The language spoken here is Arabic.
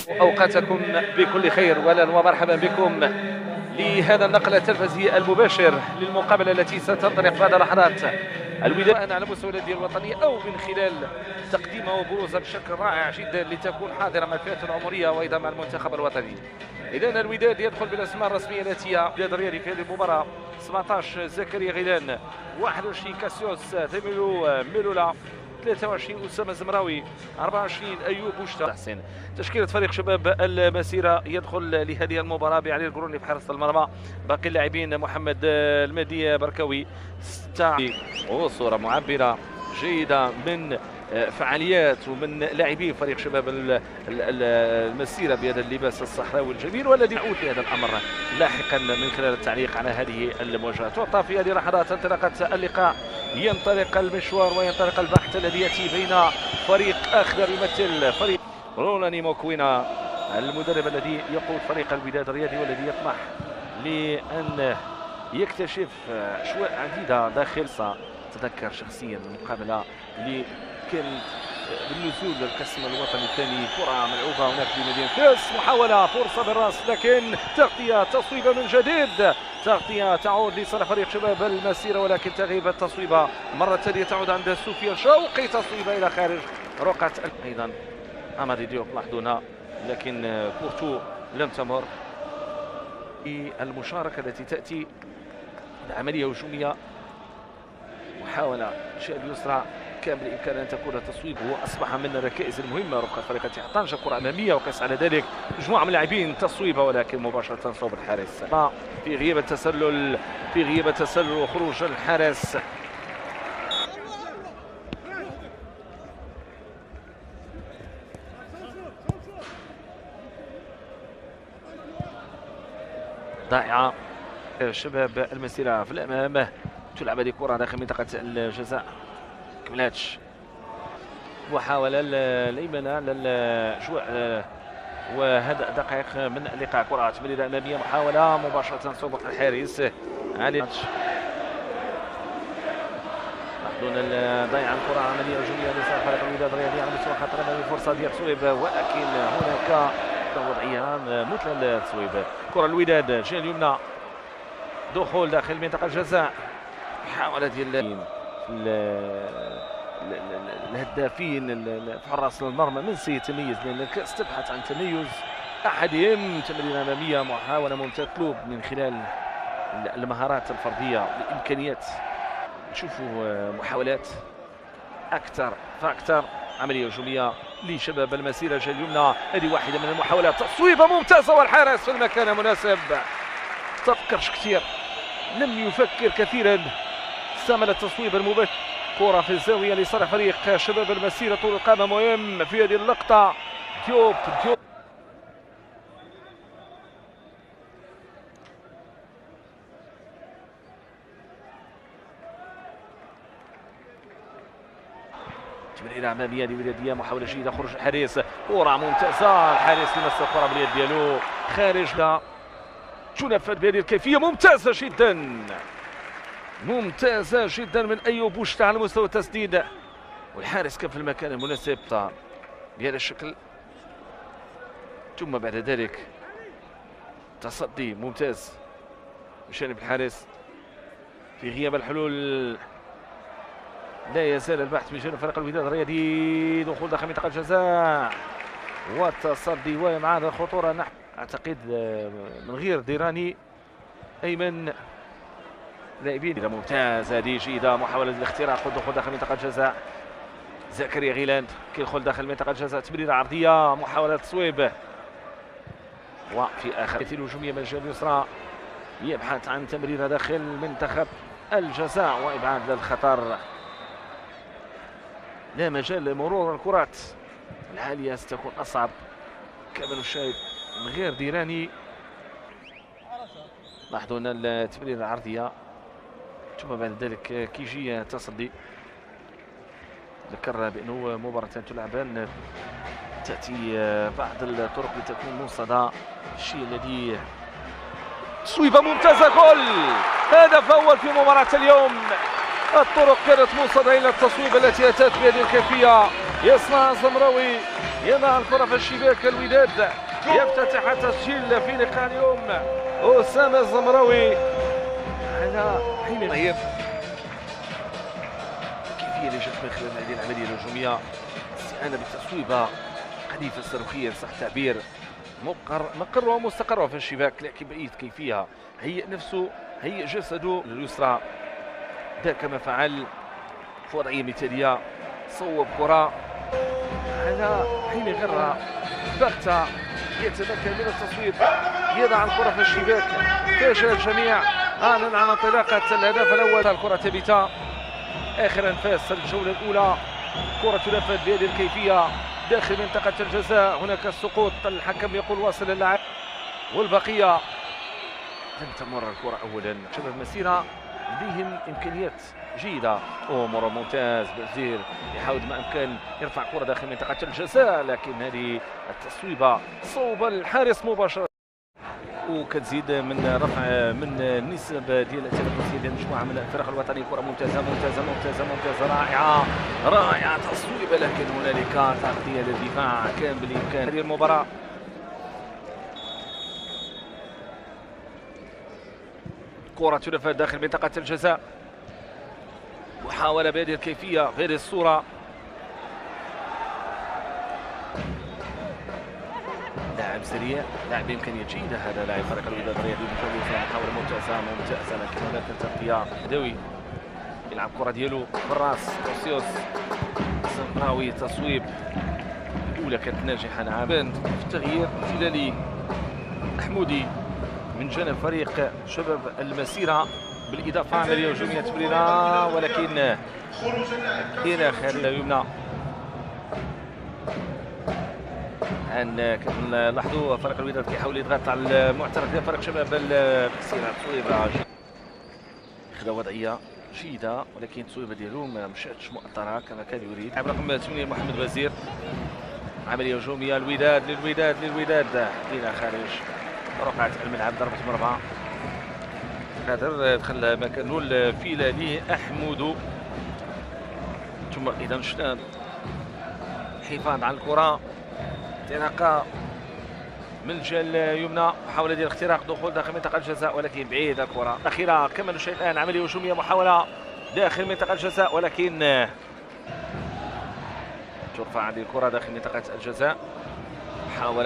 أوقاتكم بكل خير ولا ومرحبا بكم لهذا النقل التلفزيوني المباشر للمقابلة التي ستنطلق بعد لحظات. الوداد على مستوى الأندية الوطنية أو من خلال تقديمه وبروزه بشكل رائع جدا لتكون حاضرة مع الفئات العمرية وأيضا مع المنتخب الوطني. إذن الوداد يدخل بالأسماء الرسمية التي هي الوداد الرياضي في هذه المباراة: 17 زكريا غيلان، 21 كاسيوس ميلولا، 23 أسامة الزمراوي، 24 أيوب بوشتا. حسين. تشكيلة فريق شباب المسيرة يدخل لهذه المباراة بعلي القروني في حراسة المرمى، باقي اللاعبين محمد المهدي بركوي، وصورة معبرة جيدة من فعاليات ومن لاعبين فريق شباب المسيرة بهذا اللباس الصحراوي الجميل، والذي نعود لهذا الأمر لاحقا من خلال التعليق على هذه المواجهة. تعطى في هذه اللحظات انطلاقة اللقاء، ينطلق المشوار وينطلق البحث الذي يأتي بين فريق أخضر يمثل فريق رولاني موكوينا، المدرب الذي يقود فريق الوداد الرياضي والذي يطمح لأن يكتشف أشواء عديدة داخل. تذكر شخصيا المقابلة اللي كان بالنزول للقسم الوطني الثاني، كرة ملعوبة هناك في مدينة فاس، محاولة فرصة بالراس لكن تغطية تصويبة من جديد، تغطية تعود لصالح فريق شباب المسيرة ولكن تغيب التصويبة مرة ثانية تعود عند سفيان شوقي، تصويبة إلى خارج رقعة. أيضا أمادي ديوب لاحظونا لكن كورتو لم تمر. المشاركة التي تأتي بعملية هجومية، محاولة الجهة اليسرى كان بالإمكان أن تكون تصويب، هو أصبح من الركائز المهمة رفقة فريق اتحاد طنجة. كرة أمامية وقس على ذلك مجموعة من اللاعبين، تصويبة ولكن مباشرة صوب الحارس في غياب التسلل وخروج الحارس. ضائعة شباب المسيرة في الأمام، تلعب هذه الكرة داخل منطقة الجزاء، كملاتش محاولة الأيمنة للجوع وهذا دقائق من اللقاء. كرة تمريرة أمامية، محاولة مباشرة صوب الحارس علي. لاحظون ضيع الكرة، عملية هجومية لصالح فريق الوداد الرياضي على مستوى خطر أمامي، فرصة ديال تصويب ولكن هناك وضعية مثل التصويب. كرة الوداد الجهة اليمنى، دخول داخل منطقة الجزاء، محاولة ديال الهدافين في حراس المرمى من سيتميز، لأن الكأس تبحث عن تميز أحدهم. تمريرة أمامية، محاولة ممتازة تطلب من خلال المهارات الفردية والإمكانيات. نشوفوا محاولات أكثر فأكثر. عملية هجومية لشباب المسيرة الجهة اليمنى، هذه واحدة من المحاولات، تصويبة ممتازة والحارس في المكان المناسب. تفكرش كثير، لم يفكر كثيرا، استعمل التصويب المباشر. كرة في الزاوية لصالح فريق شباب المسيرة، طول القامة مهم في هذه اللقطة. ديوب تمريرة أمامية لودادية، محاولة جيدة، خروج الحارس، كرة ممتازة، الحارس لمس الكرة باليد ديالو خارج، لا تنفذ بهذه الكيفية ممتازة جدا، ممتازة جدا من أيوب بوشتا على مستوى التسديد، والحارس كان في المكان المناسب بهذا الشكل. ثم بعد ذلك تصدي ممتاز من جانب الحارس في غياب الحلول. لا يزال البحث من جانب فريق الوداد الرياضي، دخول داخل منطقة الجزاء والتصدي ومع الخطورة نحو أعتقد من غير ديراني أيمن لاعبين. ممتازة هذه جيدة، محاولة الاختراق والدخول داخل منطقة الجزاء. زكريا غيلان كيدخل داخل منطقة الجزاء، تمريرة عرضية، محاولة تصويب، وفي آخر الهجومية من الجهة اليسرى يبحث عن تمريرة داخل منتخب الجزاء وإبعاد للخطر. لا مجال لمرور الكرات العالية، ستكون أصعب كما نشاهد من غير ديراني. لاحظوا أن التمريرة العرضية ثم بعد ذلك كيجي تصدي. ذكر بأنه مباراة تلعبان تأتي بعض الطرق لتكون موصدة، الشيء الذي تصويبة ممتازة، جول، هدف أول في مباراة اليوم. الطرق كانت موصدة إلى التصويب التي أتت بهذه الكيفية. يصنع الزمراوي، يضع الكرة في الشباك. الوداد يفتتح التسجيل في لقاء اليوم. أسامة الزمراوي على حين غياب كيفية اللي جات من خلال هذه العملية الهجومية، استعانة بالتصويبة قذيفة صاروخية صح التعبير، مقرها ومستقرها في الشباك، لكن بعيد كيفية. هيئ نفسه، هيئ جسده اليسرى، ذاك كما فعل في وضعية مثالية. صوب كرة على حين غرة بغتة، يتمكن من التصويب، يضع الكرة في الشباك، فاجأ الجميع، أعلن عن انطلاقة الهدف الأول. الكرة ثابتة آخر أنفاس الجولة الأولى، كرة تنفذ بهذه الكيفية داخل منطقة الجزاء. هناك السقوط، الحكم يقول واصل اللاعب، والبقية لم تمر الكرة أولا. شباب المسيرة لديهم إمكانيات جيدة، أمور ممتاز. بزير يحاول ما أمكن يرفع كرة داخل منطقة الجزاء، لكن هذه التصويبة صوب الحارس مباشرة، وكتزيد من رفع من النسب ديال التنافسيه ديال مجموعه من الفرق الوطنيه. كره ممتازه ممتازه ممتازه ممتازه، رائعه رائعه تصويبه، لكن هنالك تغطيه للدفاع كان بالامكان. هذه المباراه كره تنفذ داخل منطقه الجزاء، محاوله بهذه الكيفيه بهذه الصوره. لاعب سريع، لاعب بامكانيات جيده، هذا لاعب فريق الوداد الرياضي فيها محاوله ممتازه ممتازه، لكن هناك تغطيه. بدوي يلعب كره ديالو بالراس، كوسيوس الزمراوي، تصويب الاولى كانت ناجحه. نعم في التغيير الهلالي حمودي من جانب فريق شباب المسيره، بالاضافه عمليه هجوميه تمريره، ولكن الى خارج اليمنى. كنلاحظوا فريق الوداد كيحاول يضغط على المعترف ديال فريق شباب المسيره. تصويبه خدا وضعيه جيده، ولكن التصويبه ديالو ما مشاتش مؤطره كما كان يريد. لاعب رقم 8 محمد وزير، عمليه هجوميه للوداد الى خارج رقعه الملعب، ضربه مرمى. قادر دخل مكانه الفيلالي احمود، ثم اذا شفنا الحفاظ على الكره، انطلاقه من الجهه اليمنى، محاوله ديال اختراق دخول داخل منطقه الجزاء، ولكن بعيده الكره الاخيره كما نشاهد الان. عمليه هجوميه، محاوله داخل منطقه الجزاء، ولكن ترفع هذه الكره داخل منطقه الجزاء. محاوله